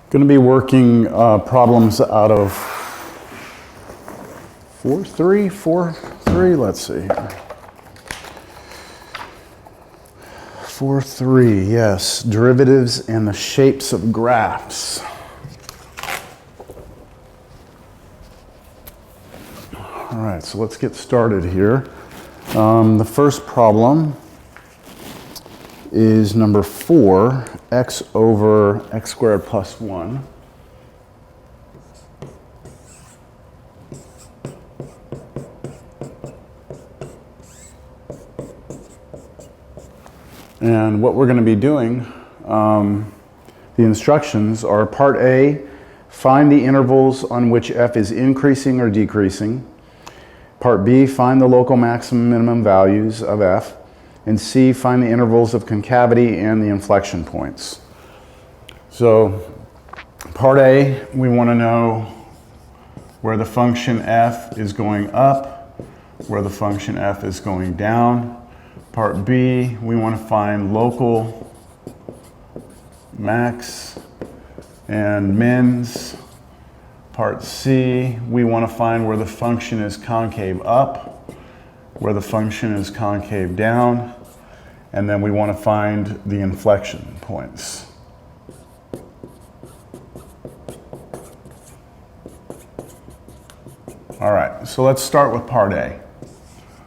Going to be working problems out of 4.3, let's see. 4.3, yes, derivatives and the shapes of graphs. All right, so let's get started here. The first problem is number 4, x over x squared plus 1. And what we're going to be doing, the instructions are part A, find the intervals on which f is increasing or decreasing. Part B, find the local maximum minimum values of f. And C, find the intervals of concavity and the inflection points. So part A, we want to know where the function f is going up, where the function f is going down. Part B, we want to find local max and mins. Part C, we want to find where the function is concave up, where the function is concave down, and then we want to find the inflection points. All right, so let's start with part A.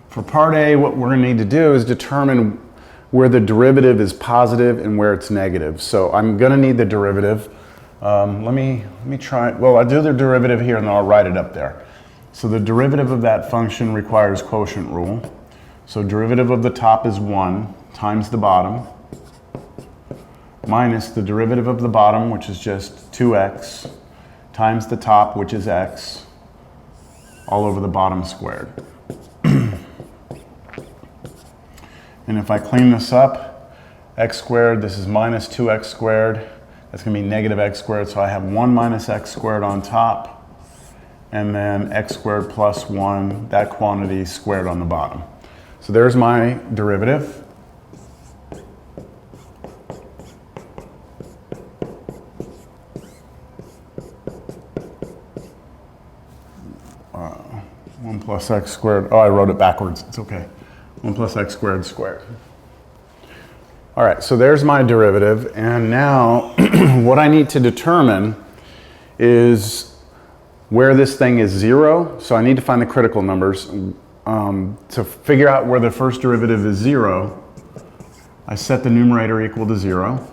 For part A, what we're going to need to do is determine where the derivative is positive and where it's negative. So I'm going to need the derivative. Let me try, well, I'll do the derivative here and then I'll write it up there. So the derivative of that function requires quotient rule. So derivative of the top is 1 times the bottom minus the derivative of the bottom, which is just 2x, times the top, which is x, all over the bottom squared. And if I clean this up, x squared, this is minus 2x squared. That's going to be negative x squared, so I have 1 minus x squared on top, and then x squared plus 1, that quantity squared on the bottom. So there's my derivative. One plus x squared, oh, I wrote it backwards, it's okay. 1 plus x squared squared. All right, so there's my derivative, and now what I need to determine is where this thing is 0. So I need to find the critical numbers. To figure out where the first derivative is 0, I set the numerator equal to 0,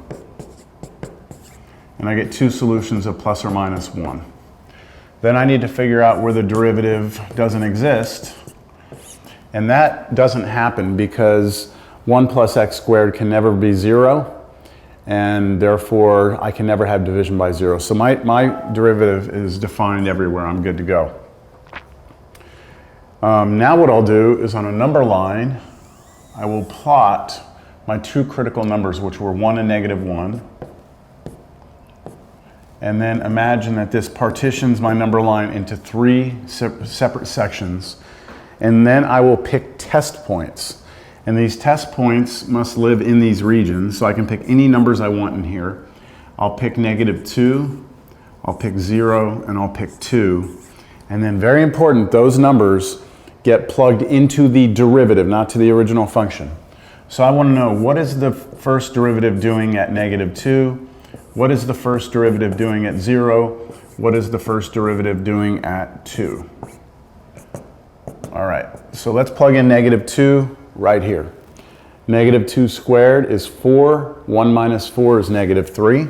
and I get 2 solutions of plus or minus 1. Then I need to figure out where the derivative doesn't exist, and that doesn't happen because 1 plus x squared can never be 0, and therefore I can never have division by 0. So my derivative is defined everywhere. I'm good to go. Now what I'll do is on a number line, I will plot my 2 critical numbers, which were 1 and negative 1. And then imagine that this partitions my number line into 3 separate sections. And then I will pick test points. And these test points must live in these regions, so I can pick any numbers I want in here. I'll pick negative 2, I'll pick 0, and I'll pick 2. And then very important, those numbers get plugged into the derivative, not to the original function. So I want to know, what is the first derivative doing at negative 2? What is the first derivative doing at 0? What is the first derivative doing at 2? All right, so let's plug in negative 2 right here. Negative 2 squared is 4. 1 minus 4 is negative 3.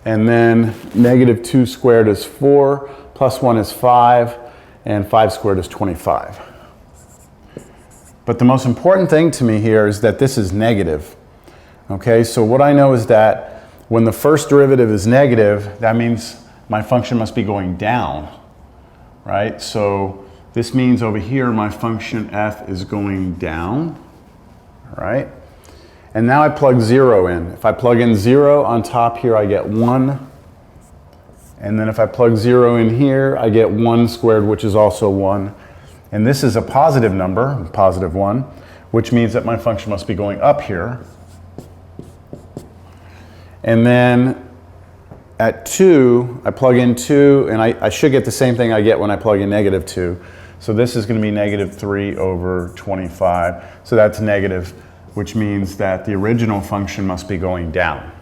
And then negative 2 squared is 4. Plus 1 is 5. And 5 squared is 25. But the most important thing to me here is that this is negative. Okay, so what I know is that when the first derivative is negative, that means my function must be going down, right? So this means over here my function f is going down, right? And now I plug 0 in. If I plug in 0 on top here, I get 1. And then if I plug 0 in here, I get 1 squared, which is also 1. And this is a positive number, positive 1, which means that my function must be going up here. And then at 2, I plug in 2, and I should get the same thing I get when I plug in negative 2. So this is going to be negative 3 over 25. So that's negative, which means that the original function must be going down.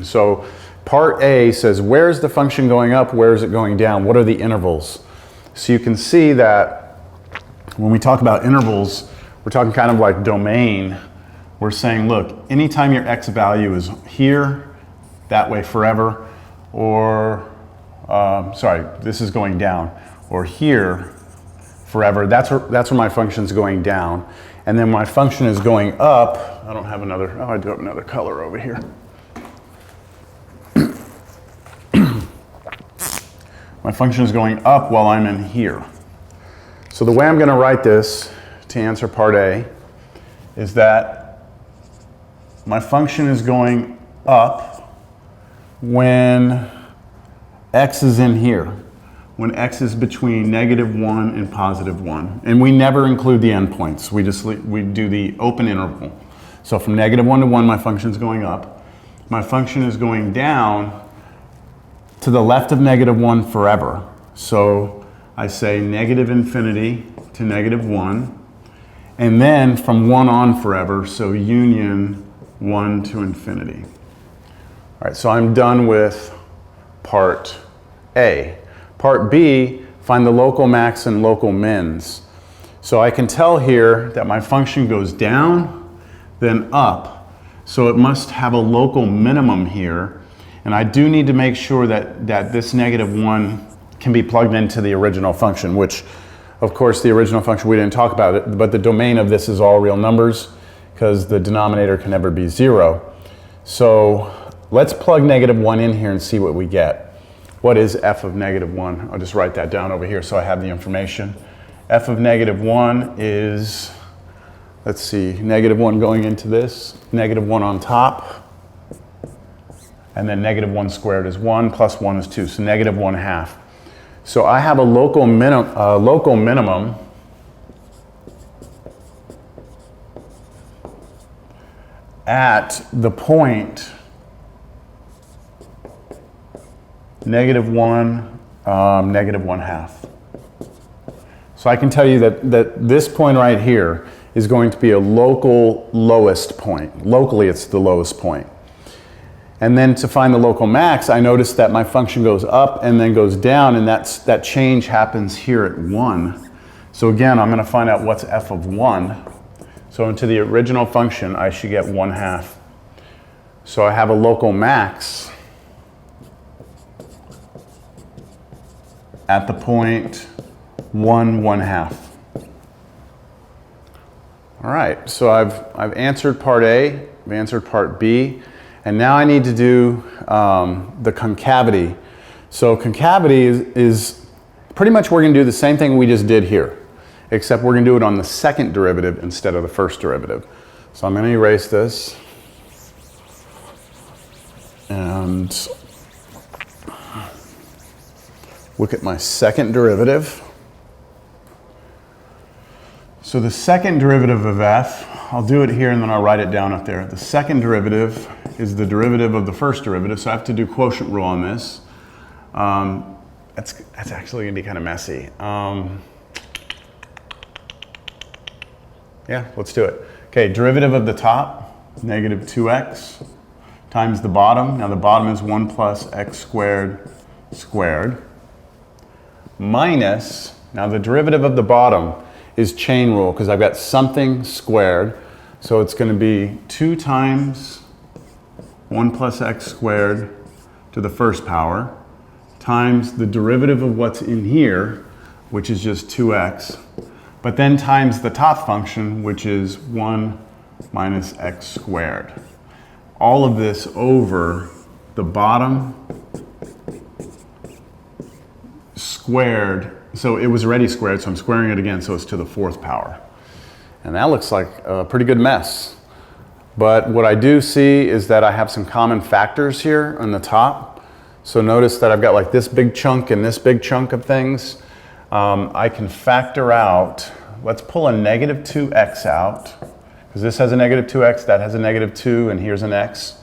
So part A says, where's the function going up? Where is it going down? What are the intervals? So you can see that when we talk about intervals, we're talking kind of like domain. We're saying, look, anytime your x value is here, that way forever, or, sorry, this is going down, or here forever, that's where my function's going down. And then my function is going up. I don't have another, oh, I do have another color over here. My function is going up while I'm in here. So the way I'm going to write this to answer part A is that my function is going up when x is in here, when x is between negative 1 and positive 1. And we never include the endpoints. We do the open interval. So from negative 1 to 1, my function is going up. My function is going down to the left of negative 1 forever. So I say negative infinity to negative 1, and then from 1 on forever, so union 1 to infinity. All right, so I'm done with part A. Part B, find the local max and local mins. So I can tell here that my function goes down, then up. So it must have a local minimum here. And I do need to make sure that this negative 1 can be plugged into the original function, which, of course, the original function, we didn't talk about it, but the domain of this is all real numbers because the denominator can never be 0. So let's plug negative 1 in here and see what we get. What is f of negative 1? I'll just write that down over here so I have the information. F of negative 1 is, let's see, negative 1 going into this, negative 1 on top, and then negative 1 squared is 1, plus 1 is 2, so negative 1/2. So I have a local minimum at the point negative 1, negative 1/2. So I can tell you that this point right here is going to be a local lowest point. Locally, it's the lowest point. And then to find the local max, I notice that my function goes up and then goes down, and that change happens here at 1. So again, I'm going to find out what's f of 1. So into the original function, I should get 1/2. So I have a local max at the point 1, 1/2. All right, so I've answered part A, I've answered part B. And now I need to do the concavity. So concavity is pretty much we're going to do the same thing we just did here, except we're going to do it on the second derivative instead of the first derivative. So I'm going to erase this. And look at my second derivative. So the second derivative of f, I'll do it here and then I'll write it down up there. The second derivative is the derivative of the first derivative, so I have to do quotient rule on this. That's actually going to be kind of messy. Yeah, let's do it. Okay, derivative of the top, negative 2x, times the bottom. Now the bottom is 1 plus x squared squared, minus, now the derivative of the bottom is chain rule because I've got something squared. So it's going to be 2 times 1 plus x squared to the first power times the derivative of what's in here, which is just 2x, but then times the top function, which is 1 minus x squared. All of this over the bottom squared. So it was already squared, so I'm squaring it again, so it's to the 4th power. And that looks like a pretty good mess. But what I do see is that I have some common factors here on the top. So notice that I've got like this big chunk and this big chunk of things. I can factor out, let's pull a negative 2x out, because this has a negative 2x, that has a negative 2, and here's an x.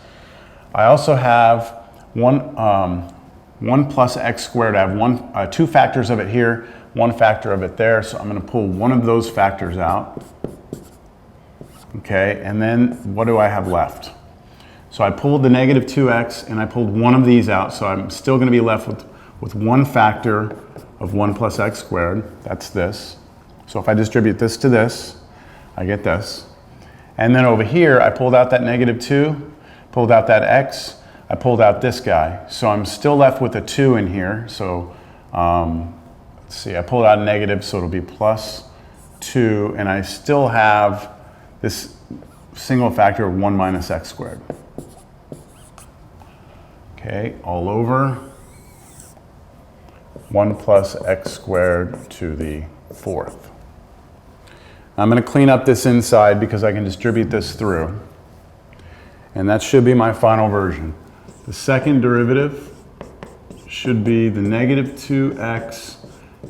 I also have 1 plus x squared. I have two factors of it here, one factor of it there, so I'm going to pull one of those factors out. Okay, and then what do I have left? So I pulled the negative 2x and I pulled one of these out, so I'm still going to be left with one factor of 1 plus x squared. That's this. So if I distribute this to this, I get this. And then over here, I pulled out that negative 2, pulled out that x, I pulled out this guy. So I'm still left with a 2 in here. So let's see, I pulled out a negative, so it'll be plus 2, and I still have this single factor of 1 minus x squared. Okay, all over 1 plus x squared to the 4th. I'm going to clean up this inside because I can distribute this through. And that should be my final version. The second derivative should be the negative 2x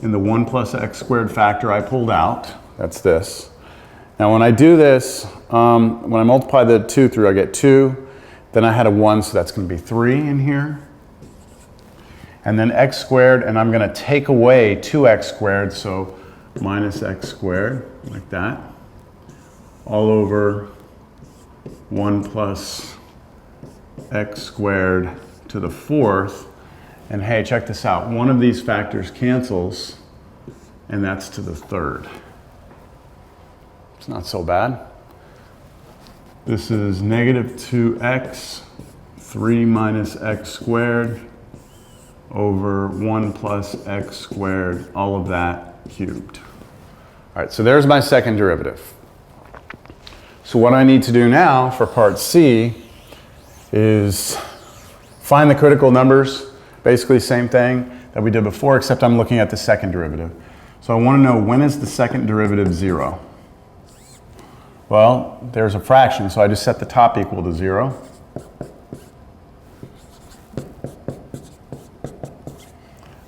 and the 1 plus x squared factor I pulled out. That's this. Now when I do this, when I multiply the 2 through, I get 2. Then I had a 1, so that's going to be 3 in here. And then x squared, and I'm going to take away 2x squared, so minus x squared, like that, all over 1 plus x squared to the 4th. And hey, check this out. One of these factors cancels, and that's to the 3rd. It's not so bad. This is negative 2x, 3 minus x squared, over 1 plus x squared, all of that cubed. All right, so there's my second derivative. So what I need to do now for part C is find the critical numbers, basically same thing that we did before, except I'm looking at the second derivative. So I want to know, when is the second derivative 0? Well, there's a fraction, so I just set the top equal to 0.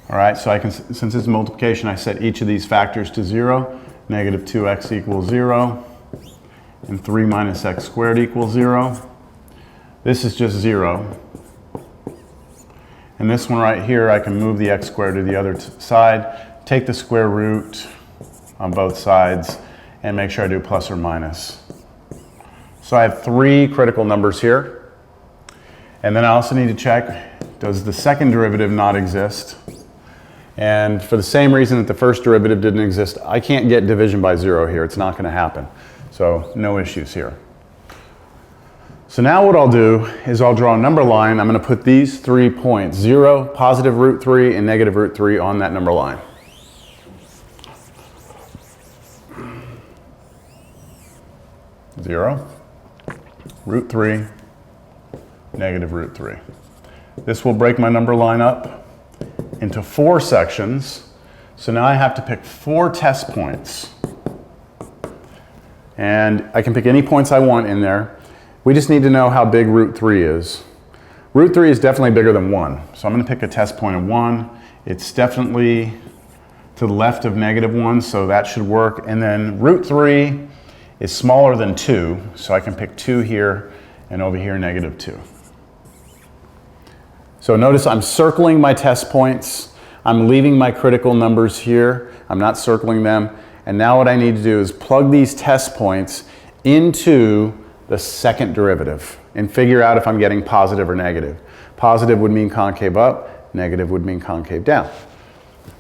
All right, so I can, since it's multiplication, I set each of these factors to 0. Negative 2x equals 0, and 3 minus x squared equals 0. This is just 0. And this one right here, I can move the x squared to the other side, take the square root on both sides, and make sure I do plus or minus. So I have 3 critical numbers here. And then I also need to check, does the second derivative not exist? And for the same reason that the first derivative didn't exist, I can't get division by 0 here. It's not going to happen. So no issues here. So now what I'll do is I'll draw a number line. I'm going to put these 3 points, 0, positive root 3, and negative root 3 on that number line. Zero, root 3, negative root 3. This will break my number line up into 4 sections. So now I have to pick 4 test points. And I can pick any points I want in there. We just need to know how big root 3 is. Root 3 is definitely bigger than 1. So I'm going to pick a test point of 1. It's definitely to the left of negative 1, so that should work. And then root 3 is smaller than 2, so I can pick 2 here, and over here negative 2. So notice I'm circling my test points. I'm leaving my critical numbers here. I'm not circling them. And now what I need to do is plug these test points into the second derivative and figure out if I'm getting positive or negative. Positive would mean concave up, negative would mean concave down.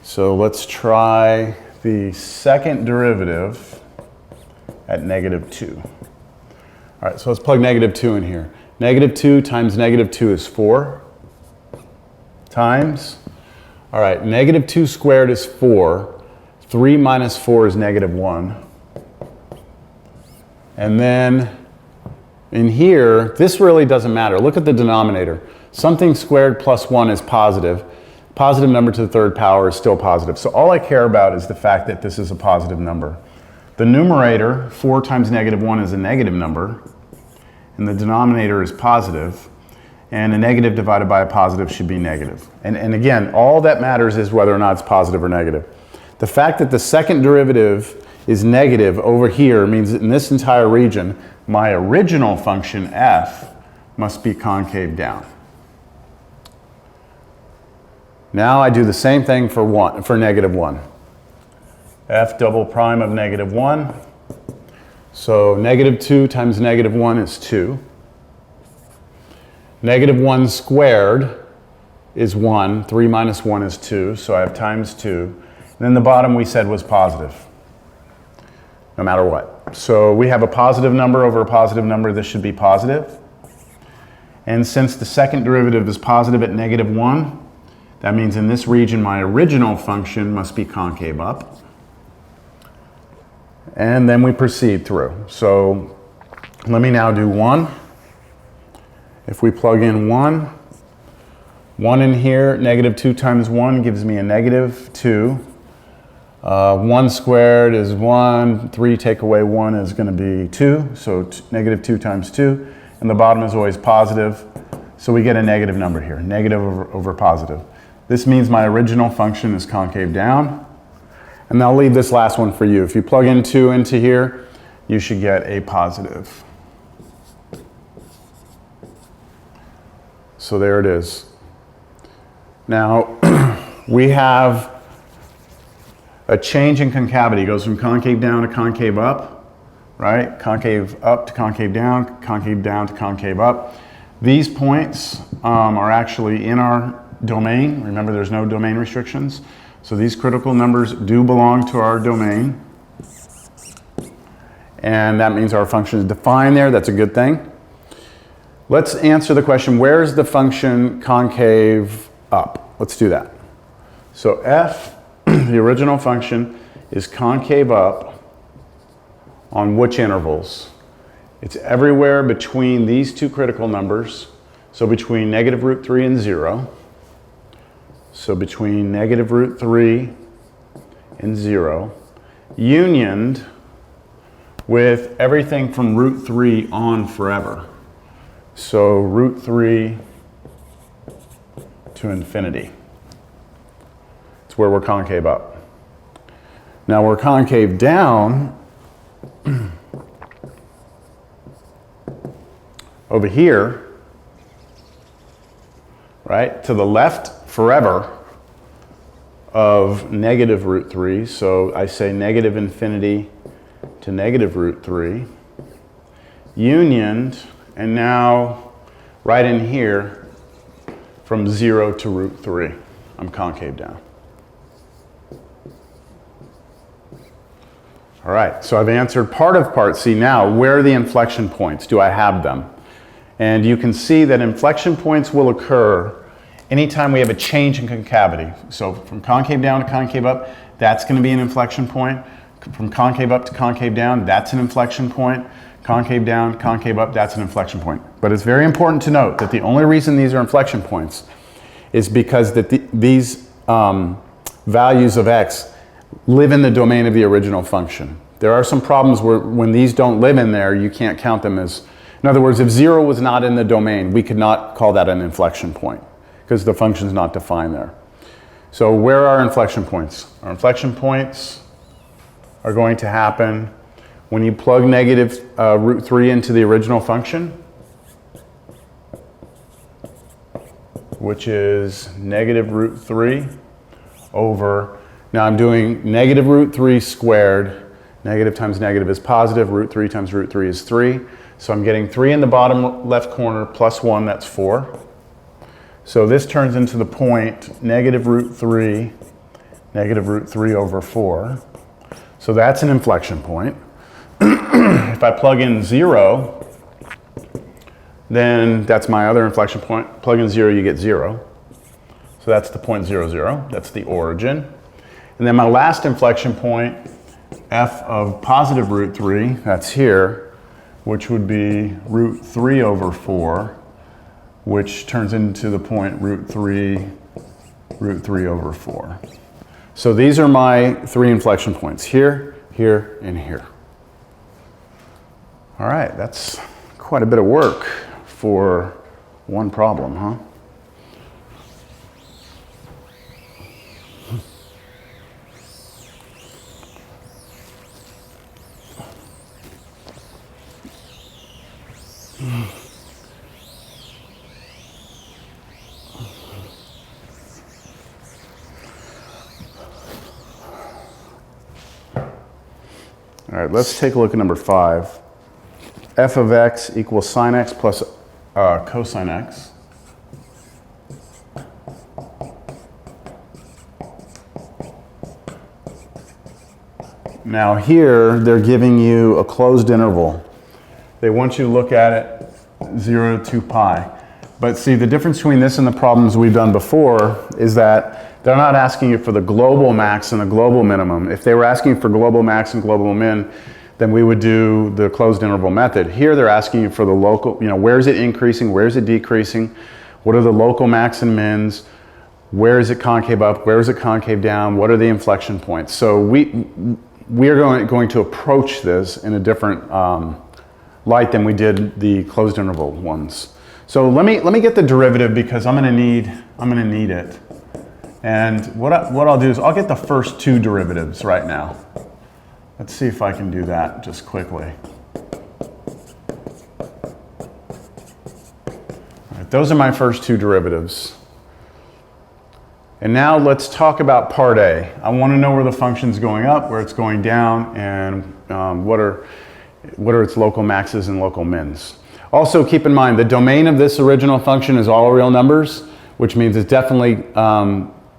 So let's try the second derivative at negative 2. All right, so let's plug negative 2 in here. Negative 2 times negative 2 is 4 times. All right, negative 2 squared is 4. 3 minus 4 is negative 1. And then in here, this really doesn't matter. Look at the denominator. Something squared plus 1 is positive. Positive number to the 3rd power is still positive. So all I care about is the fact that this is a positive number. The numerator, 4 times negative 1, is a negative number, and the denominator is positive, and a negative divided by a positive should be negative. And again, all that matters is whether or not it's positive or negative. The fact that the second derivative is negative over here means that in this entire region, my original function f must be concave down. Now I do the same thing for -1. F double prime of -1. So -2 times -1 is 2. -1 squared is 1. 3 minus 1 is 2, so I have times 2. And then the bottom we said was positive, no matter what. So we have a positive number over a positive number. This should be positive. And since the second derivative is positive at -1, that means in this region my original function must be concave up. And then we proceed through. So let me now do 1. If we plug in 1 in here, -2 times 1 gives me a -2. 1 squared is 1. 3 take away 1 is going to be 2. So -2 times 2. And the bottom is always positive. So we get a negative number here, negative over positive. This means my original function is concave down. And I'll leave this last one for you. If you plug in 2 into here, you should get a positive. So there it is. Now, we have a change in concavity. It goes from concave down to concave up, right? Concave up to concave down to concave up. These points are actually in our domain. Remember, there's no domain restrictions. So these critical numbers do belong to our domain. And that means our function is defined there. That's a good thing. Let's answer the question, where is the function concave up? Let's do that. So f, the original function, is concave up on which intervals? It's everywhere between these two critical numbers. So between -√3 and 0. So between -√3 and 0, unioned with everything from √3 on forever. So √3 to infinity. It's where we're concave up. Now we're concave down over here, right, to the left forever of -√3. So I say negative infinity to -√3, unioned, and now right in here from 0 to √3. I'm concave down. All right, so I've answered part of part C. Now, where are the inflection points? Do I have them? And you can see that inflection points will occur anytime we have a change in concavity. So from concave down to concave up, that's going to be an inflection point. From concave up to concave down, that's an inflection point. Concave down, concave up, that's an inflection point. But it's very important to note that the only reason these are inflection points is because that these values of x live in the domain of the original function. There are some problems where when these don't live in there, you can't count them as, in other words, if 0 was not in the domain, we could not call that an inflection point because the function's not defined there. So where are inflection points? Our inflection points are going to happen when you plug -√3 into the original function, which is -√3 over, now I'm doing -√3 squared, negative times negative is positive, √3 times √3 is 3. So I'm getting 3 in the bottom left corner plus 1, that's 4. So this turns into the point -√3, -√3 over 4. So that's an inflection point. If I plug in 0, then that's my other inflection point. Plug in 0, you get 0. So that's the point 0, 0. That's the origin. And then my last inflection point, f of positive √3, that's here, which would be √3 over 4, which turns into the point √3 over 4. So these are my 3 inflection points, here, here, and here. All right, that's quite a bit of work for one problem, huh? All right, let's take a look at number 5. F of x equals sine x plus cosine x. Now here, they're giving you a closed interval. They want you to look at it 0 to 2 pi. But see, the difference between this and the problems we've done before is that they're not asking you for the global max and the global minimum. If they were asking for global max and global min, then we would do the closed interval method. Here they're asking you for the local, where is it increasing, where is it decreasing, what are the local max and mins, where is it concave up, where is it concave down, what are the inflection points. So we are going to approach this in a different light than we did the closed interval ones. So let me get the derivative because I'm gonna need it. And what I'll do is I'll get the first 2 derivatives right now. Let's see if I can do that just quickly. All right, those are my first 2 derivatives. And now let's talk about part A. I want to know where the function's going up, where it's going down, and what are its local maxes and local mins. Also keep in mind the domain of this original function is all real numbers, which means it's definitely,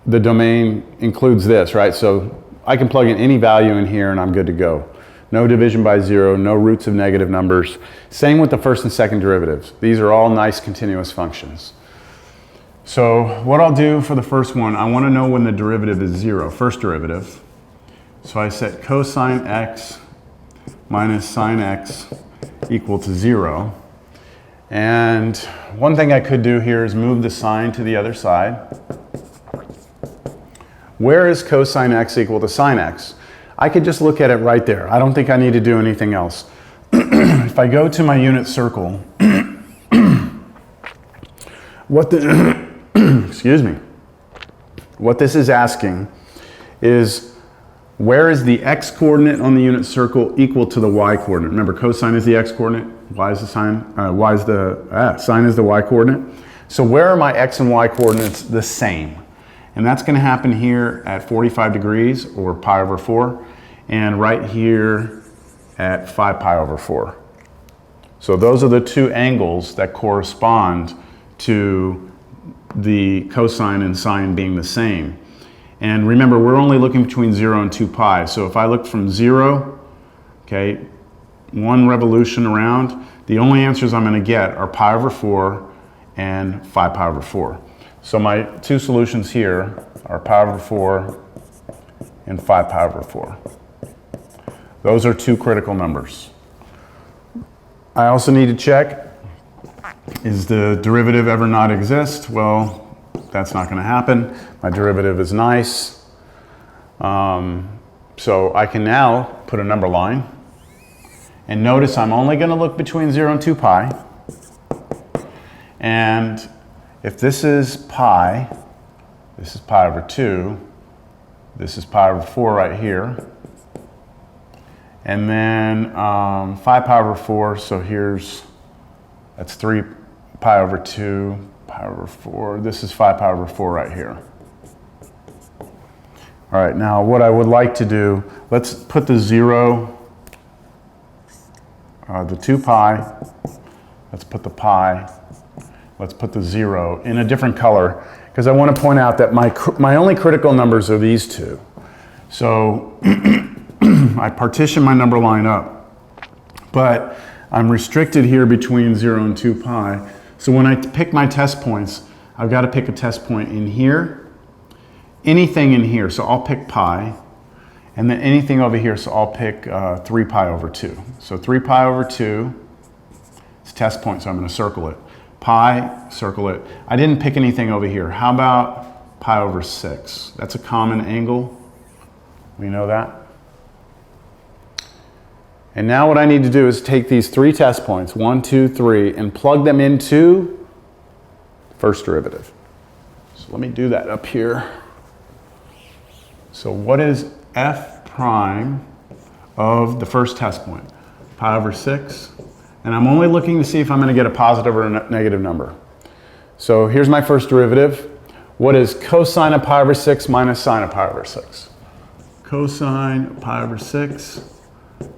the domain includes this, right? So I can plug in any value in here and I'm good to go. No division by 0, no roots of negative numbers. Same with the first and second derivatives. These are all nice continuous functions. So what I'll do for the first one, I want to know when the derivative is 0, first derivative. So I set cosine x minus sine x equal to 0. And one thing I could do here is move the sign to the other side. Where is cosine x equal to sine x? I could just look at it right there. I don't think I need to do anything else. If I go to my unit circle, excuse me. What this is asking is where is the x coordinate on the unit circle equal to the y coordinate? Remember, cosine is the x coordinate, y is the sine, sine is the y coordinate. So where are my x and y coordinates the same? And that's going to happen here at 45 degrees or pi over 4, and right here at 5 pi over 4. So those are the 2 angles that correspond to the cosine and sine being the same. And remember, we're only looking between 0 and 2 pi. So if I look from 0, okay, 1 revolution around, the only answers I'm going to get are pi over 4 and 5 pi over 4. So my 2 solutions here are pi over 4 and 5 pi over 4. Those are 2 critical numbers. I also need to check, is the derivative ever not exist? Well, that's not going to happen. My derivative is nice. So I can now put a number line. And notice I'm only going to look between 0 and 2 pi. And if this is pi over 2, this is pi over 4 right here. And then 5 pi over 4, so that's 3 pi over 2, pi over 4. This is 5 pi over 4 right here. All right, now what I would like to do, let's put the 0, the 2 pi, let's put the pi, let's put the 0 in a different color, because I want to point out that my only critical numbers are these 2. So I partition my number line up, but I'm restricted here between 0 and 2 pi. So when I pick my test points, I've got to pick a test point in here, anything in here, so I'll pick pi, and then anything over here, so I'll pick 3 pi over 2. So 3 pi over 2, it's test point, so I'm going to circle it. Pi, circle it. I didn't pick anything over here. How about pi over 6? That's a common angle. We know that. And now what I need to do is take these 3 test points, 1, 2, 3, and plug them into first derivative. So let me do that up here. So what is f prime of the first test point? Pi over 6. And I'm only looking to see if I'm going to get a positive or a negative number. So here's my first derivative. What is cosine of pi over 6 minus sine of pi over 6? Cosine of pi over 6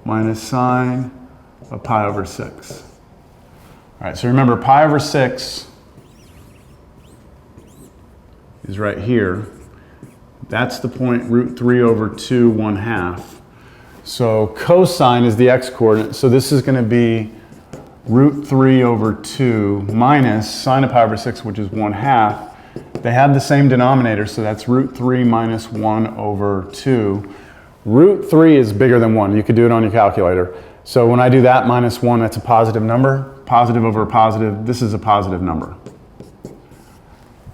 minus sine of pi over 6. All right, so remember pi over 6 is right here. That's the point root 3 over 2, 1/2. So cosine is the x-coordinate, so this is going to be root 3 over 2 minus sine of pi over 6, which is 1/2. They have the same denominator, so that's root 3 minus 1 over 2. Root 3 is bigger than 1. You could do it on your calculator. So when I do that minus 1, that's a positive number. Positive over a positive, this is a positive number.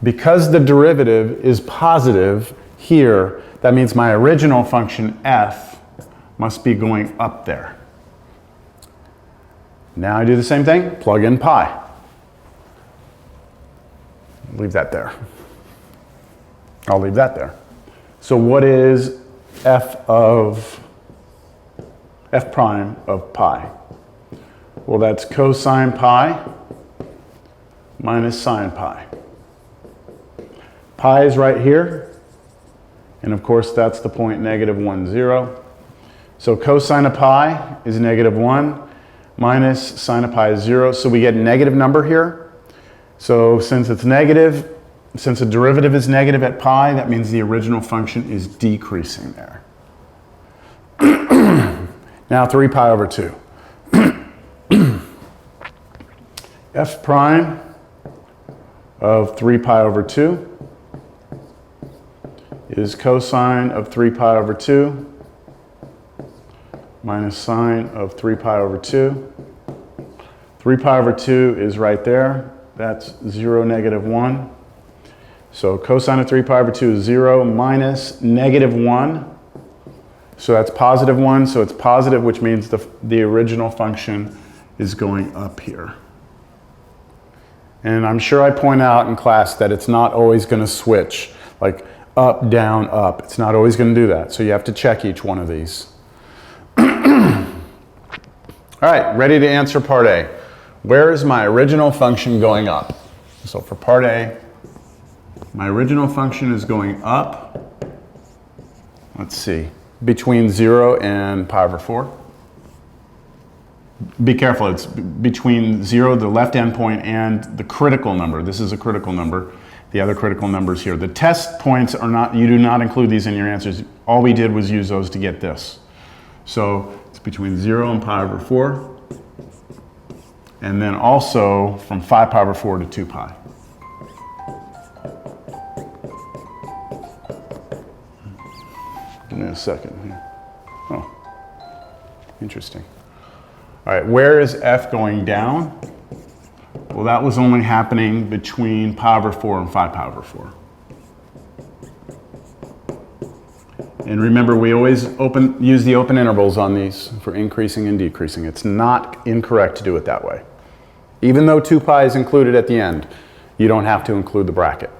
Because the derivative is positive here, that means my original function f must be going up there. Now I do the same thing, plug in pi. Leave that there. I'll leave that there. So what is f prime of pi? Well, that's cosine pi minus sine pi. Pi is right here, and of course that's the point -1, 0. So cosine of pi is -1 minus sine of pi is 0, so we get a negative number here. So since it's negative, since the derivative is negative at pi, that means the original function is decreasing there. Now 3 pi over 2. F prime of 3 pi over 2 is cosine of 3 pi over 2 minus sine of 3 pi over 2. 3 pi over 2 is right there. That's 0, -1. So cosine of 3 pi over 2 is 0 minus -1. So that's +1, so it's positive, which means the original function is going up here. And I'm sure I point out in class that it's not always going to switch, like up, down, up. It's not always going to do that, so you have to check each one of these. All right, ready to answer part A. Where is my original function going up? So for part A, my original function is going up, let's see, between 0 and pi over 4. Be careful, it's between 0, the left endpoint, and the critical number. This is a critical number. The other critical numbers here. The test points are not, you do not include these in your answers. All we did was use those to get this. So it's between 0 and pi over 4. And then also from 5 pi over 4 to 2 pi. Give me a second here. Oh, interesting. All right, where is f going down? Well, that was only happening between pi over 4 and 5 pi over 4. And remember, we always use the open intervals on these for increasing and decreasing. It's not incorrect to do it that way. Even though 2 pi is included at the end, you don't have to include the bracket.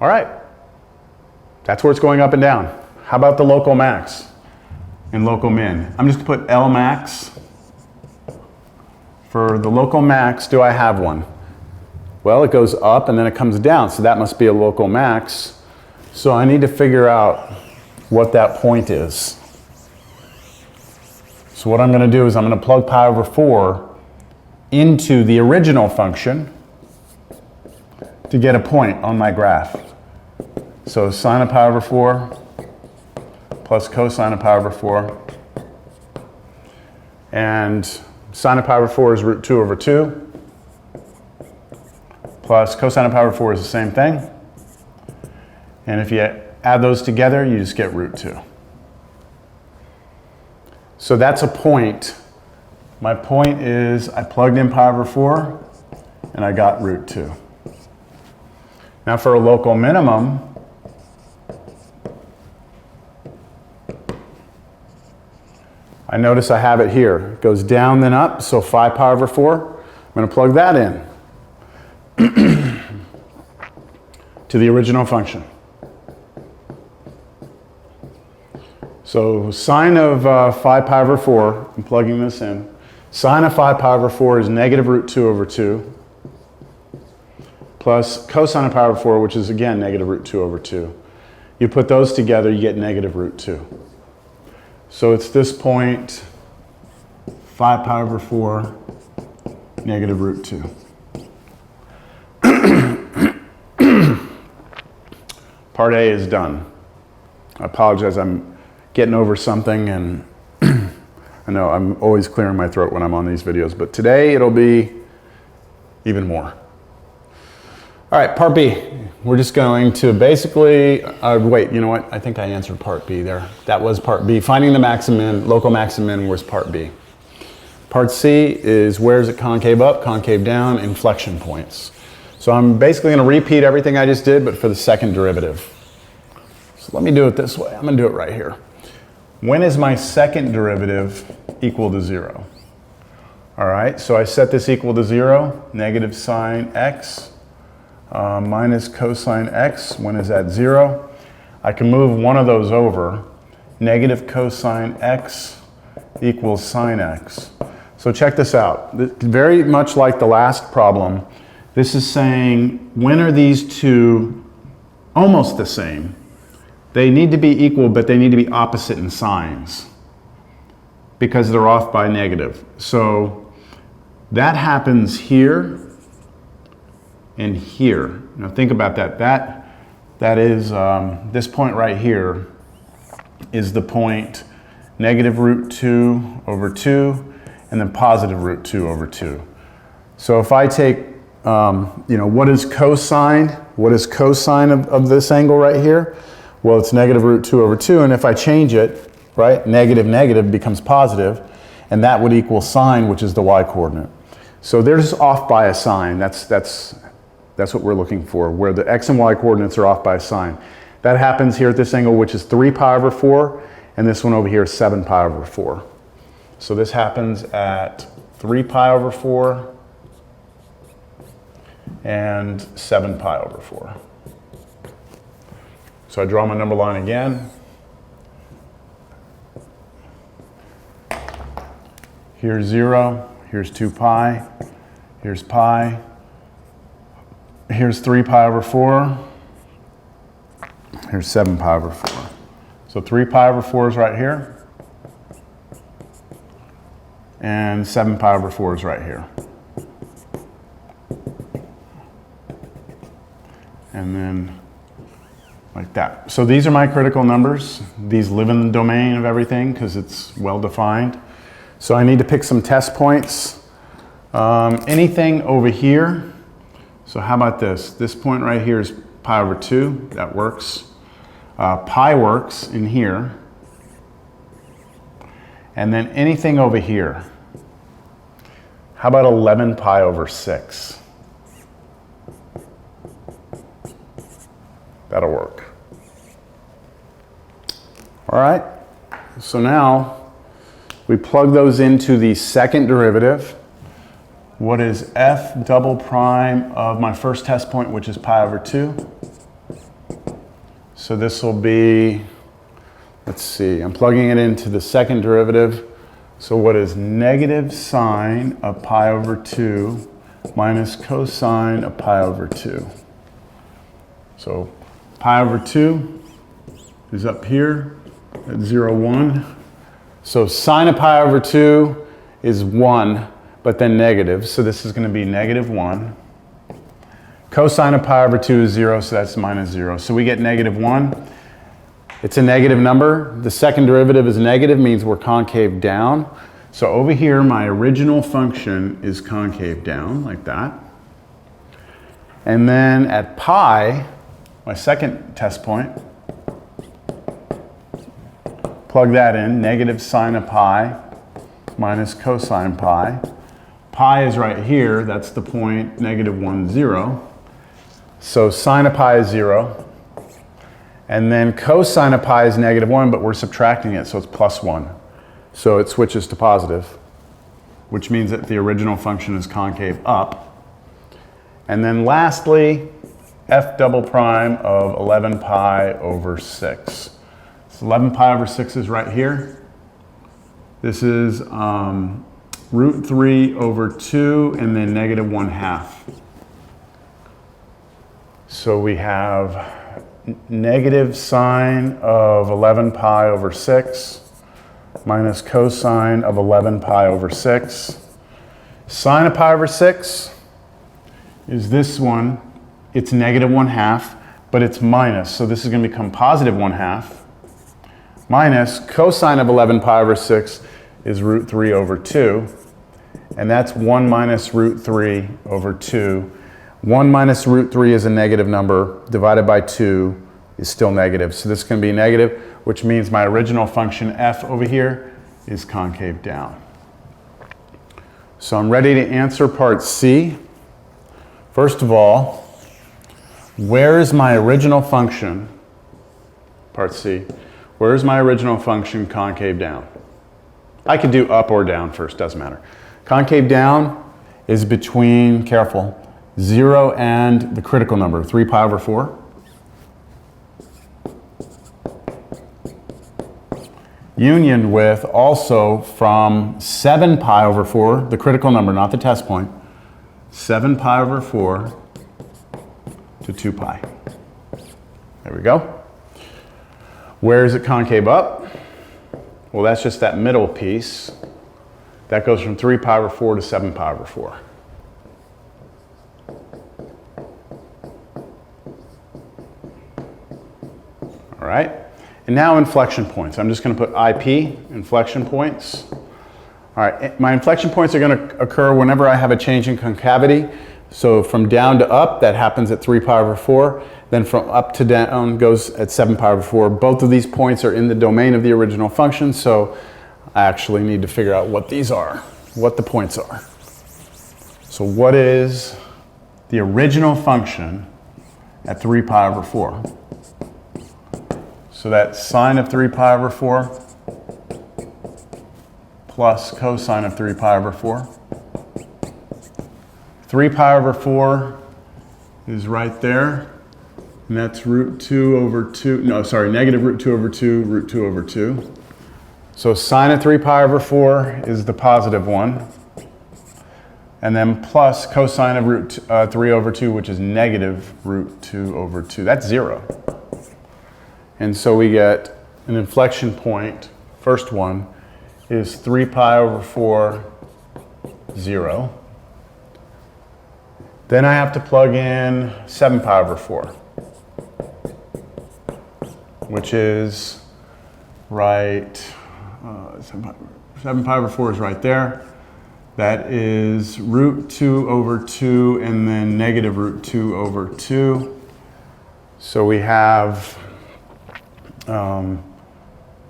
All right, that's where it's going up and down. How about the local max and local min? I'm just going to put L max. For the local max, do I have one? Well, it goes up and then it comes down, so that must be a local max. So I need to figure out what that point is. So what I'm going to do is I'm going to plug pi over 4 into the original function to get a point on my graph. So sine of pi over 4 plus cosine of pi over 4. And sine of pi over 4 is root 2 over 2. Plus cosine of pi over 4 is the same thing. And if you add those together, you just get root 2. So that's a point. My point is I plugged in pi over 4 and I got root 2. Now for a local minimum, I notice I have it here. It goes down then up, so 5 pi over 4. I'm going to plug that in to the original function. So sine of 5 pi over 4, I'm plugging this in. Sine of 5 pi over 4 is negative root 2 over 2, plus cosine of pi over 4, which is again negative root 2 over 2. You put those together, you get negative root 2. So it's this point, 5 pi over 4, negative root 2. Part A is done. I apologize, I'm getting over something, and I know I'm always clearing my throat when I'm on these videos, but today it'll be even more. All right, part B. We're just going to basically, wait, you know what? I think I answered part B there. That was part B. Finding the maximum, local maximum was part B. Part C is where is it concave up, concave down, inflection points. So I'm basically going to repeat everything I just did, but for the second derivative. So let me do it this way. I'm going to do it right here. When is my second derivative equal to 0? All right, so I set this equal to 0, negative sine x minus cosine x. When is that 0? I can move one of those over. Negative cosine x equals sine x. So check this out. Very much like the last problem, this is saying when are these two almost the same? They need to be equal, but they need to be opposite in signs because they're off by negative. So that happens here and here. Now think about that. That is, this point right here is the point negative root 2 over 2 and then positive root 2 over 2. So if I take, what is cosine? What is cosine of this angle right here? Well, it's negative root 2 over 2, and if I change it, right, negative negative becomes positive, and that would equal sine, which is the y-coordinate. So they're just off by a sign. That's what we're looking for, where the x and y coordinates are off by a sign. That happens here at this angle, which is 3 pi over 4, and this one over here is 7 pi over 4. So this happens at 3 pi over 4 and 7 pi over 4. So I draw my number line again. Here's 0, here's 2 pi, here's pi, here's 3 pi over 4, here's 7 pi over 4. So 3 pi over 4 is right here, and 7 pi over 4 is right here. And then like that. So these are my critical numbers. These live in the domain of everything because it's well defined. So I need to pick some test points. Anything over here. So how about this? This point right here is pi over 2. That works. Pi works in here. And then anything over here. How about 11 pi over 6? That'll work. All right, so now we plug those into the second derivative. What is f double prime of my first test point, which is pi over 2? So this will be, let's see, I'm plugging it into the second derivative. So what is negative sine of pi over 2 minus cosine of pi over 2? So pi over 2 is up here at 0, 1. So sine of pi over 2 is 1, but then negative. So this is going to be negative 1. Cosine of pi over 2 is 0, so that's minus 0. So we get negative 1. It's a negative number. The second derivative is negative, means we're concave down. So over here, my original function is concave down, like that. And then at pi, my second test point, plug that in, negative sine of pi minus cosine pi. Pi is right here, that's the point negative 1, 0. So sine of pi is 0. And then cosine of pi is negative 1, but we're subtracting it, so it's plus 1. So it switches to positive, which means that the original function is concave up. And then lastly, f double prime of 11 pi over 6. So 11 pi over 6 is right here. This is root 3 over 2 and then negative 1/2. So we have negative sine of 11 pi over 6 minus cosine of 11 pi over 6. Sine of pi over 6 is this one. It's negative 1/2, but it's minus. So this is going to become positive 1/2 minus cosine of 11 pi over 6 is root 3 over 2. And that's 1 minus root 3 over 2. 1 minus root 3 is a negative number. Divided by 2 is still negative. So this is going to be negative, which means my original function f over here is concave down. So I'm ready to answer part C. First of all, where is my original function, part C, where is my original function concave down? I could do up or down first, doesn't matter. Concave down is between, careful, 0 and the critical number, 3 pi over 4. Union with also from 7 pi over 4, the critical number, not the test point, 7 pi over 4 to 2 pi. There we go. Where is it concave up? Well, that's just that middle piece. That goes from 3 pi over 4 to 7 pi over 4. All right. And now inflection points. I'm just going to put IP, inflection points. All right, my inflection points are going to occur whenever I have a change in concavity. So from down to up, that happens at 3 pi over 4. Then from up to down goes at 7 pi over 4. Both of these points are in the domain of the original function, so I actually need to figure out what these are, what the points are. So what is the original function at 3 pi over 4? So that's sine of 3 pi over 4 plus cosine of 3 pi over 4. 3 pi over 4 is right there. And that's root 2 over 2, no, sorry, negative root 2 over 2, root 2 over 2. So sine of 3 pi over 4 is the positive one. And then plus cosine of root 3 over 2, which is negative root 2 over 2. That's 0. And so we get an inflection point, first one, is 3 pi over 4, 0. Then I have to plug in 7 pi over 4, which is right, 7 pi over 4 is right there. That is root 2 over 2 and then negative root 2 over 2. So we have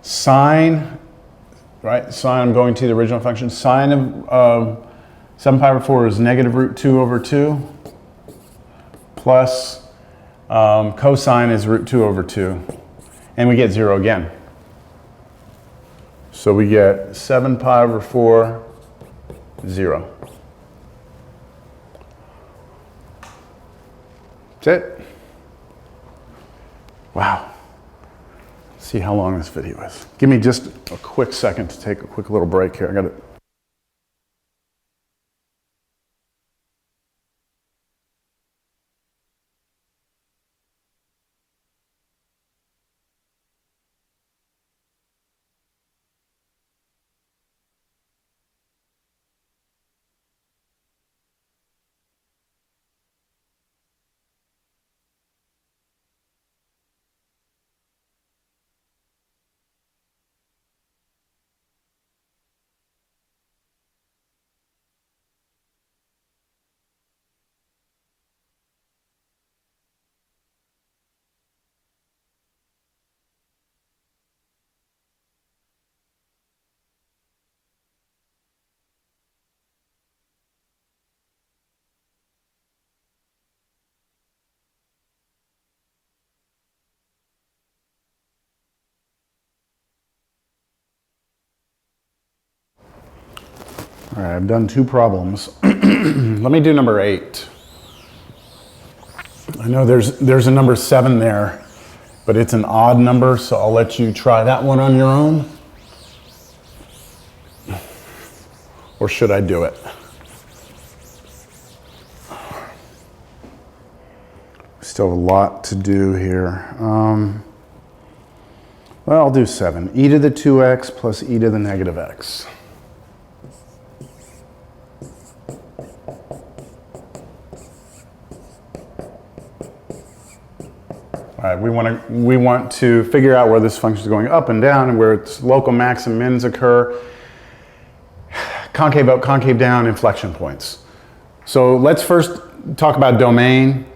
sine, right? Sine, I'm going to the original function. Sine of 7 pi over 4 is negative root 2 over 2 plus cosine is root 2 over 2. And we get 0 again. So we get 7 pi over 4, 0. That's it. Wow. See how long this video is. Give me just a quick second to take a quick little break here. I got it. All right, I've done 2 problems. Let me do number 8. I know there's a number 7 there, but it's an odd number, so I'll let you try that one on your own. Or should I do it? Still a lot to do here. Well, I'll do 7. E to the 2x plus e to the negative x. All right, we want to figure out where this function is going up and down and where its local max and mins occur. Concave up, concave down, inflection points. So let's first talk about domain.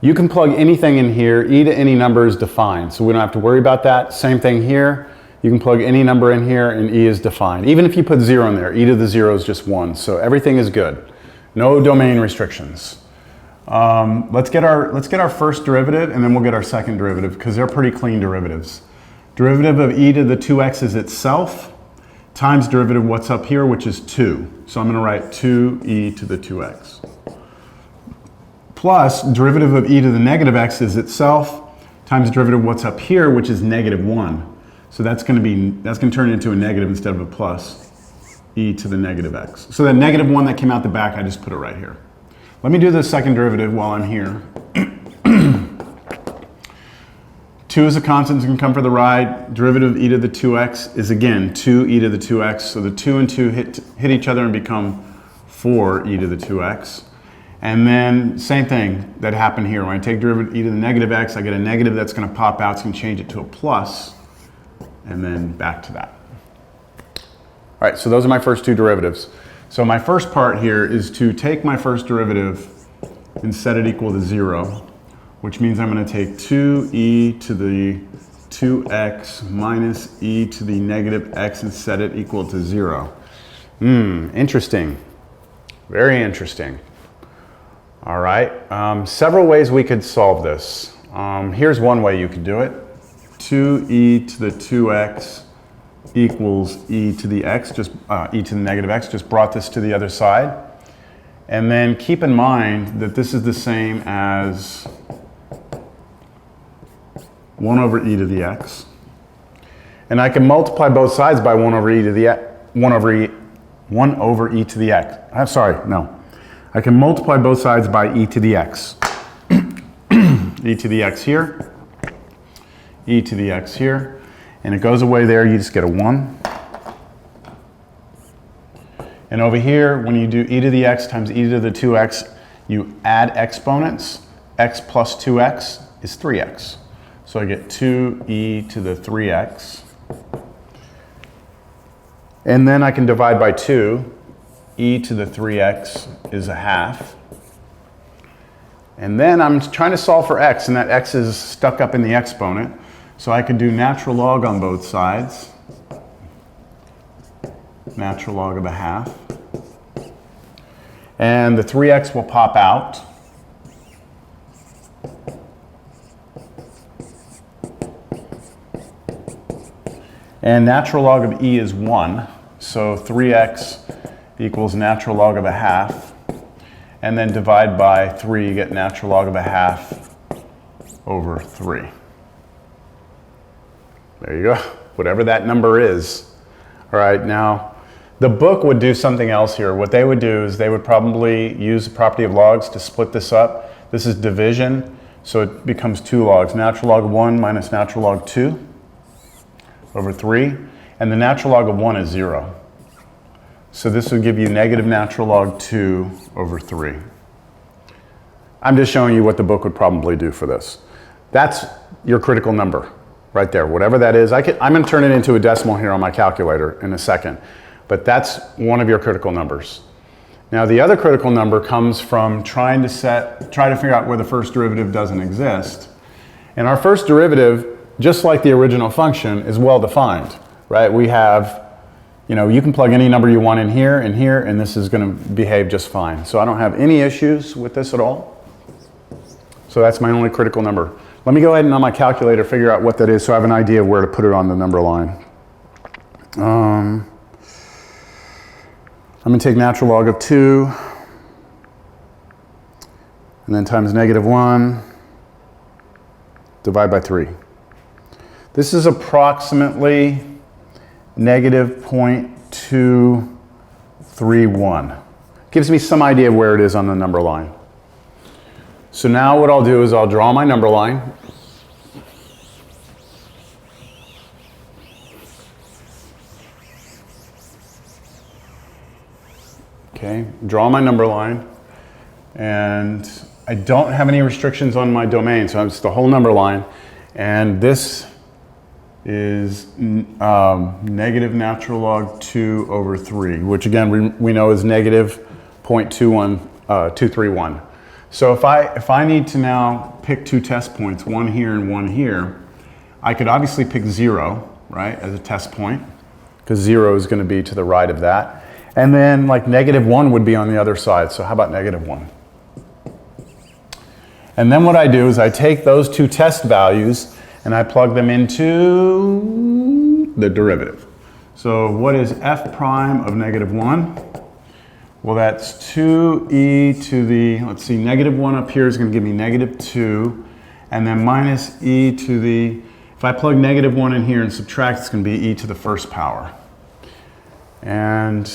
You can plug anything in here. E to any number is defined, so we don't have to worry about that. Same thing here. You can plug any number in here and e is defined. Even if you put 0 in there, e to the 0 is just 1. So everything is good. No domain restrictions. Let's get our first derivative, and then we'll get our second derivative, because they're pretty clean derivatives. Derivative of e to the 2x is itself, times derivative of what's up here, which is 2. So I'm going to write 2e to the 2x. Plus, derivative of e to the negative x is itself, times derivative of what's up here, which is negative 1. So that's going to turn into a negative instead of a plus, e to the negative x. So that negative 1 that came out the back, I just put it right here. Let me do the second derivative while I'm here. 2 is a constant, so can come for the ride. Derivative of e to the 2x is again 2e to the 2x. So the 2 and 2 hit each other and become 4e to the 2x. And then same thing that happened here. When I take derivative of e to the negative x, I get a negative that's going to pop out. So I can change it to a plus, and then back to that. All right, so those are my first two derivatives. So my first part here is to take my first derivative and set it equal to 0, which means I'm going to take 2e to the 2x minus e to the negative x and set it equal to 0. Interesting. Very interesting. All right, several ways we could solve this. Here's one way you could do it. 2e to the 2x equals e to the x, just e to the negative x, just brought this to the other side. And then keep in mind that this is the same as 1 over e to the x. And I can multiply both sides by 1 over e to the 1 over e to the x. I'm sorry, no. I can multiply both sides by e to the x. E to the x here, e to the x here. And it goes away there, you just get a 1. And over here, when you do e to the x times e to the 2x, you add exponents. X plus 2x is 3x. So I get 2e to the 3x. And then I can divide by 2. E to the 3x is a half. And then I'm trying to solve for x, and that x is stuck up in the exponent. So I could do natural log on both sides. Natural log of a half. And the 3x will pop out. And natural log of e is 1. So 3x equals natural log of a half. And then divide by 3, you get natural log of a half over 3. There you go, whatever that number is. All right, now the book would do something else here. What they would do is they would probably use the property of logs to split this up. This is division, so it becomes 2 logs. Natural log of 1 minus natural log 2 over 3. And the natural log of 1 is 0. So this would give you negative natural log 2 over 3. I'm just showing you what the book would probably do for this. That's your critical number. Right there, whatever that is. I'm going to turn it into a decimal here on my calculator in a second, but that's one of your critical numbers. Now the other critical number comes from trying to figure out where the first derivative doesn't exist. And our first derivative, just like the original function, is well defined, right? We have, you can plug any number you want in here, and this is going to behave just fine. So I don't have any issues with this at all. So that's my only critical number. Let me go ahead and on my calculator figure out what that is so I have an idea of where to put it on the number line. I'm going to take natural log of 2 and then times negative 1, divide by 3. This is approximately negative 0.231. Gives me some idea of where it is on the number line. So now what I'll do is I'll draw my number line. Okay, draw my number line, and I don't have any restrictions on my domain, so it's the whole number line, and this is negative natural log 2 over 3, which again we know is negative 0.231. So if I need to now pick two test points, one here and one here, I could obviously pick 0, right, as a test point, because 0 is going to be to the right of that. And then like negative 1 would be on the other side, so how about negative 1? And then what I do is I take those two test values and I plug them into the derivative. So what is f prime of negative 1? Well, that's 2e to the, let's see, negative 1 up here is going to give me negative 2, and then minus e to the, if I plug negative 1 in here and subtract, it's going to be e to the first power. And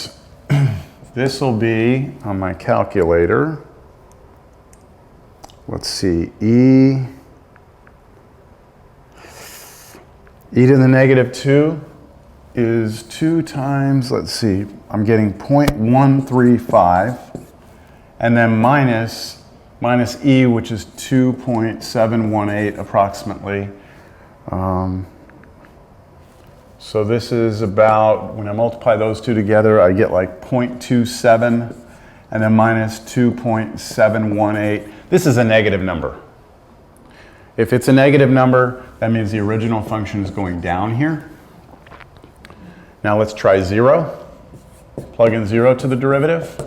this will be, on my calculator, let's see, e to the negative 2 is 2 times, let's see, I'm getting 0.135, and then minus e, which is 2.718 approximately. So this is about, when I multiply those two together, I get like 0.27, and then minus 2.718. This is a negative number. If it's a negative number, that means the original function is going down here. Now let's try 0. Plug in 0 to the derivative.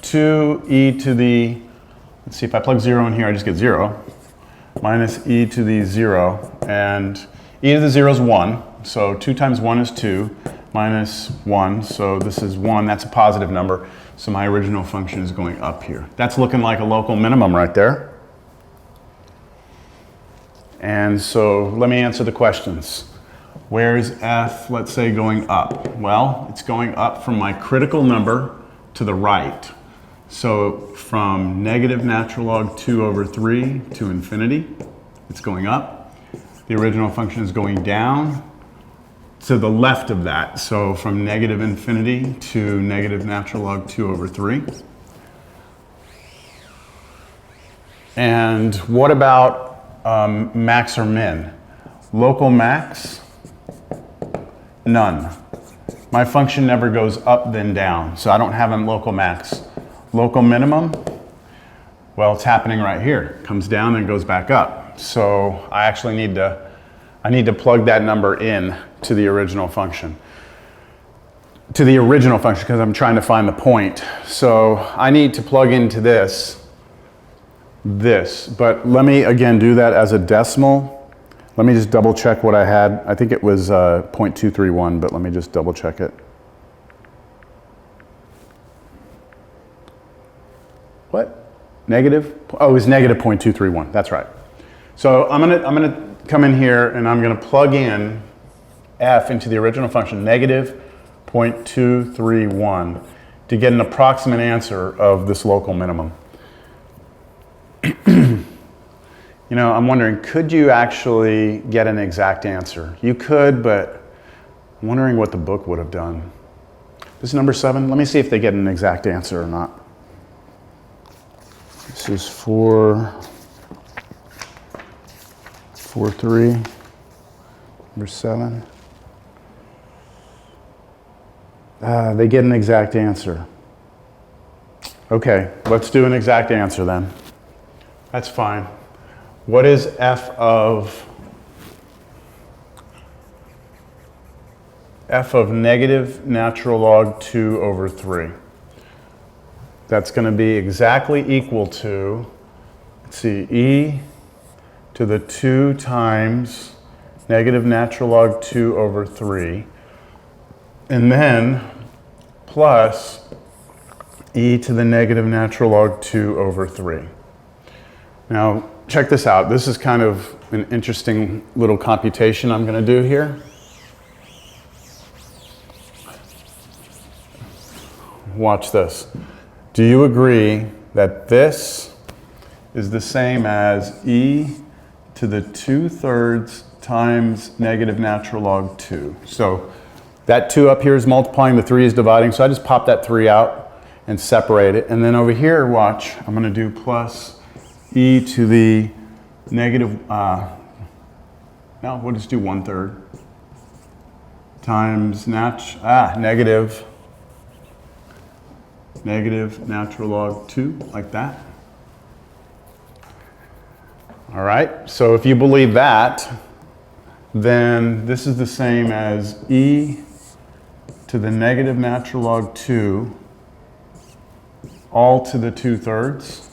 2e to the, let's see, if I plug 0 in here, I just get 0. Minus e to the 0, and e to the 0 is 1. So 2 times 1 is 2, minus 1, so this is 1. That's a positive number. So my original function is going up here. That's looking like a local minimum right there. And so let me answer the questions. Where is f, let's say, going up? Well, it's going up from my critical number to the right. So from negative natural log 2 over 3 to infinity, it's going up. The original function is going down to the left of that. So from negative infinity to negative natural log 2 over 3. And what about max or min? Local max, none. My function never goes up then down, so I don't have a local max. Local minimum, well, it's happening right here. It comes down and goes back up. So I actually need to plug that number in to the original function. To the original function, because I'm trying to find the point. So I need to plug into this, but let me again do that as a decimal. Let me just double check what I had. I think it was 0.231, but let me just double check it. What? Negative? Oh, it was negative 0.231. That's right. So I'm gonna come in here and I'm gonna plug in f into the original function, negative 0.231, to get an approximate answer of this local minimum. You know, I'm wondering, could you actually get an exact answer? You could, but I'm wondering what the book would have done. This is number 7. Let me see if they get an exact answer or not. This is 4.3, number 7. They get an exact answer. Okay, let's do an exact answer then. That's fine. What is f of negative natural log 2 over 3? That's going to be exactly equal to, let's see, e to the 2 times negative natural log 2 over 3, and then plus e to the negative natural log 2 over 3. Now, check this out. This is kind of an interesting little computation I'm going to do here. Watch this. Do you agree that this is the same as e to the 2/3 times negative natural log 2? So that 2 up here is multiplying, the 3 is dividing, so I just pop that 3 out. and separate it. And then over here, watch, I'm going to do plus e to the negative, no, we'll just do 1/3 times negative natural log 2, like that. All right, so if you believe that, then this is the same as e to the negative natural log 2 all to the 2/3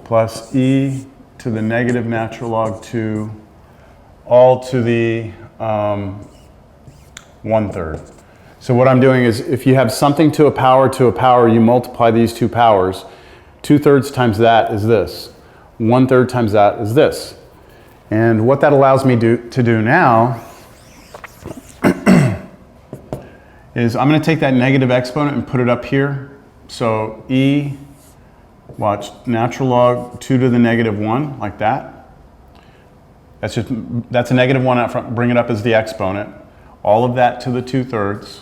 plus e to the negative natural log 2 all to the 1/3. So what I'm doing is, if you have something to a power, you multiply these two powers. 2/3 times that is this. 1/3 times that is this. And what that allows me to do now is I'm going to take that negative exponent and put it up here. So e, watch, natural log 2 to the negative 1, like that. That's a negative 1 out front. Bring it up as the exponent. All of that to the 2/3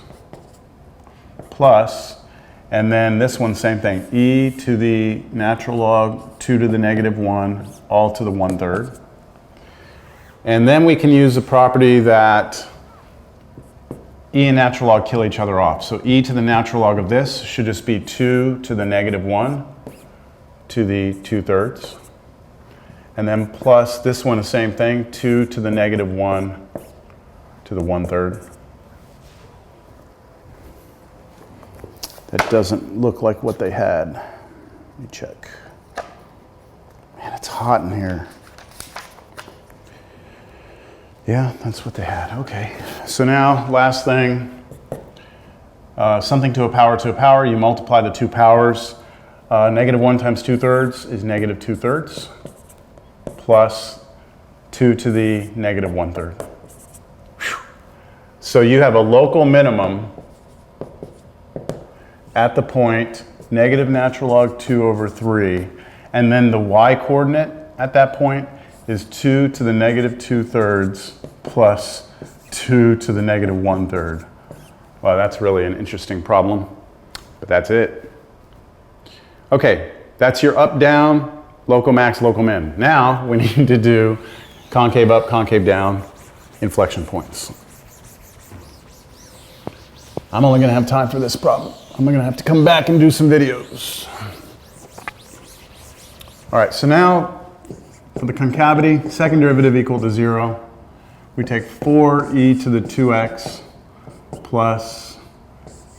plus, and then this one, same thing, e to the natural log 2 to the negative 1 all to the 1/3. And then we can use the property that e and natural log kill each other off. So e to the natural log of this should just be 2 to the negative 1 to the 2/3. And then plus this one, the same thing, 2 to the negative 1 to the 1/3. That doesn't look like what they had. Let me check. Man, it's hot in here. Yeah, that's what they had. Okay. So now, last thing, something to a power, you multiply the two powers. Negative 1 times 2/3 is negative 2/3 plus 2 to the negative 1/3. So you have a local minimum at the point negative natural log 2 over 3, and then the y coordinate at that point is 2 to the negative 2/3 plus 2 to the negative 1/3. Well, that's really an interesting problem, but that's it. Okay, that's your up, down, local max, local min. Now we need to do concave up, concave down, inflection points. I'm only going to have time for this problem. I'm going to have to come back and do some videos. All right, so now for the concavity, second derivative equal to 0. We take 4e to the 2x plus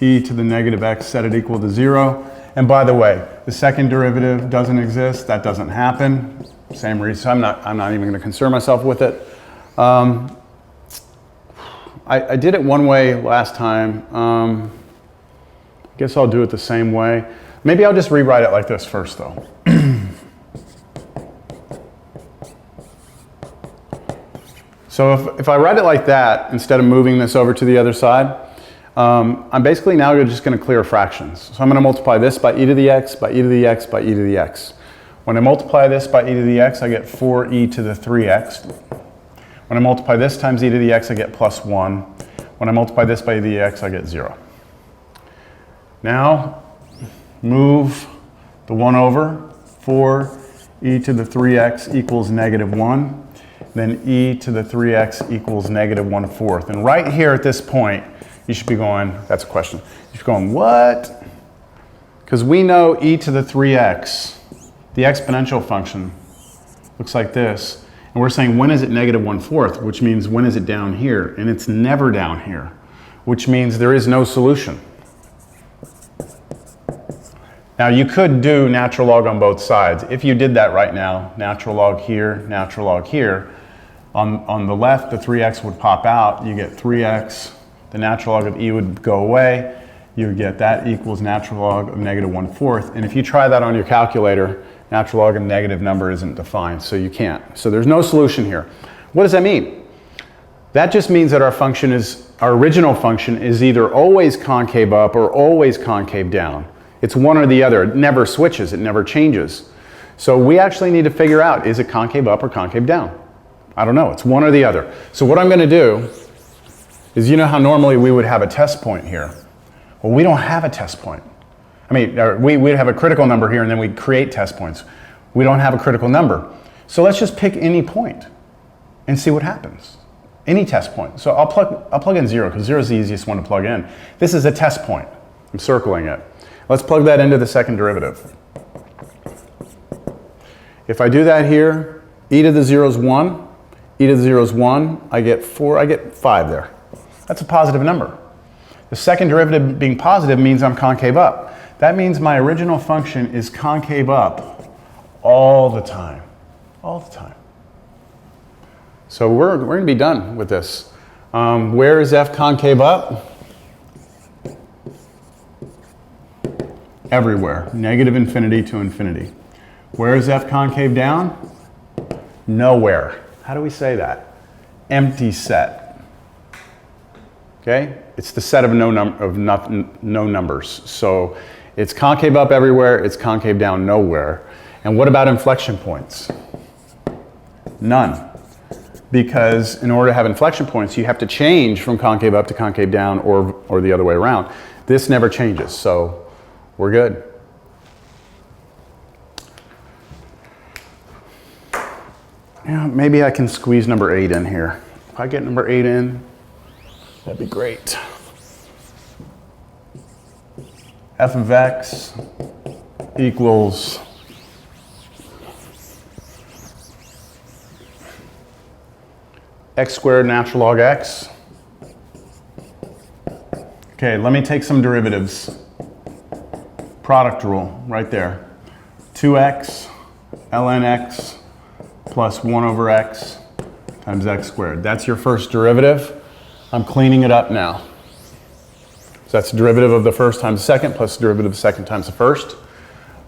e to the negative x, set it equal to 0. And by the way, the second derivative doesn't exist. That doesn't happen. Same reason. I'm not even going to concern myself with it. I did it one way last time. I guess I'll do it the same way. Maybe I'll just rewrite it like this first, though. So if I write it like that, instead of moving this over to the other side, I'm basically now just going to clear fractions. So I'm going to multiply this by e to the x, by e to the x, by e to the x. When I multiply this by e to the x, I get 4e to the 3x. When I multiply this times e to the x, I get plus 1. When I multiply this by e to the x, I get 0. Now, move the 1 over. 4e to the 3x equals negative 1. Then e to the 3x equals negative 1/4. And right here at this point, you should be going, that's a question. You should be going, what? Because we know e to the 3x, the exponential function, looks like this. And we're saying, when is it negative 1/4? Which means, when is it down here? And it's never down here, which means there is no solution. Now, you could do natural log on both sides. If you did that right now, natural log here, natural log here, on the left, the 3x would pop out. You get 3x. The natural log of e would go away. You would get that equals natural log of negative 1/4. And if you try that on your calculator, natural log of negative number isn't defined, so you can't. So there's no solution here. What does that mean? That just means that our original function is either always concave up or always concave down. It's one or the other. It never switches. It never changes. So we actually need to figure out, is it concave up or concave down? I don't know. It's one or the other. So what I'm going to do is, you know how normally we would have a test point here? Well, we don't have a test point. I mean, we'd have a critical number here and then we'd create test points. We don't have a critical number. So let's just pick any point and see what happens. Any test point. So I'll plug in 0 because 0 is the easiest one to plug in. This is a test point. I'm circling it. Let's plug that into the second derivative. If I do that here, e to the 0 is 1, e to the 0 is 1, I get 4, I get 5 there. That's a positive number. The second derivative being positive means I'm concave up. That means my original function is concave up all the time. All the time. So we're going to be done with this. Where is f concave up? Everywhere. Negative infinity to infinity. Where is f concave down? Nowhere. How do we say that? Empty set. Okay? It's the set of no numbers. So it's concave up everywhere, it's concave down nowhere. And what about inflection points? None. Because in order to have inflection points, you have to change from concave up to concave down or the other way around. This never changes, so we're good. Yeah, maybe I can squeeze number 8 in here. If I get number 8 in, that'd be great. F of x equals x squared natural log x. Okay, let me take some derivatives. Product rule, right there. 2x ln x plus 1 over x times x squared. That's your first derivative. I'm cleaning it up now. So that's the derivative of the first times the second plus the derivative of the second times the first.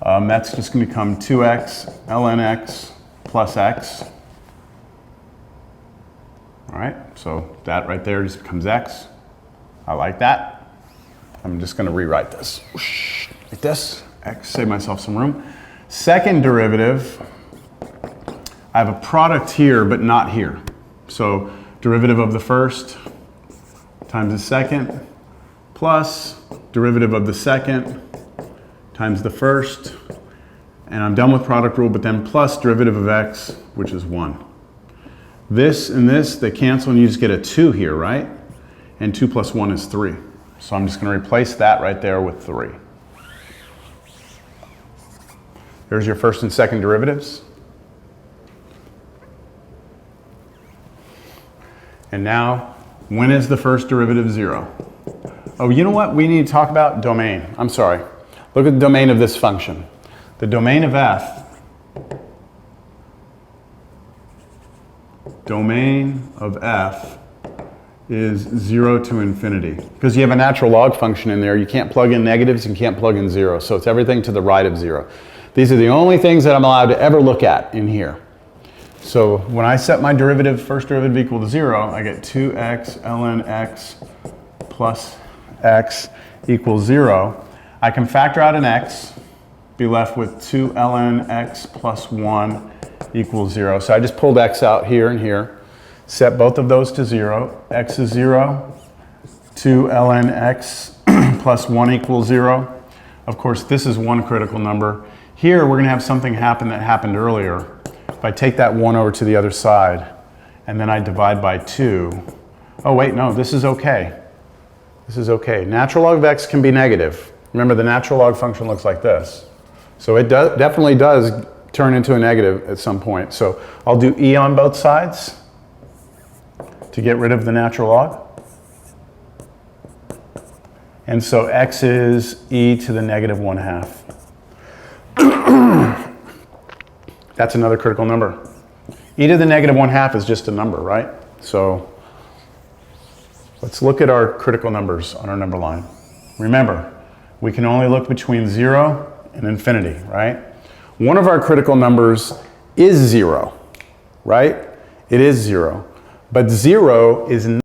That's just going to become 2x ln x plus x. All right, so that right there just becomes x. I like that. I'm just going to rewrite this. Like this. X, save myself some room. Second derivative, I have a product here, but not here. So derivative of the first times the second plus derivative of the second times the first. And I'm done with product rule, but then plus derivative of x, which is 1. This and this, they cancel and you just get a 2 here, right? And 2 plus 1 is 3. So I'm just going to replace that right there with 3. There's your first and second derivatives. And now, when is the first derivative 0? Oh, you know what? We need to talk about domain. I'm sorry. Look at the domain of this function. The domain of f is 0 to infinity. Because you have a natural log function in there, you can't plug in negatives and can't plug in 0. So it's everything to the right of 0. These are the only things that I'm allowed to ever look at in here. So when I set my derivative, first derivative equal to 0, I get 2x ln x plus x equals 0. I can factor out an x, be left with 2 ln x plus 1 equals 0. So I just pulled x out here and here, set both of those to 0. X is 0, 2 ln x plus 1 equals 0. Of course, this is one critical number. Here, we're going to have something happen that happened earlier. If I take that 1 over to the other side, and then I divide by 2. Oh, wait, no, this is okay. This is okay. Natural log of x can be negative. Remember, the natural log function looks like this. So it definitely does turn into a negative at some point. So I'll do e on both sides to get rid of the natural log. And so x is e to the negative 1/2. That's another critical number. E to the negative 1/2 is just a number, right? So let's look at our critical numbers on our number line. Remember, we can only look between 0 and infinity, right? One of our critical numbers is 0, right? It is 0. But 0 is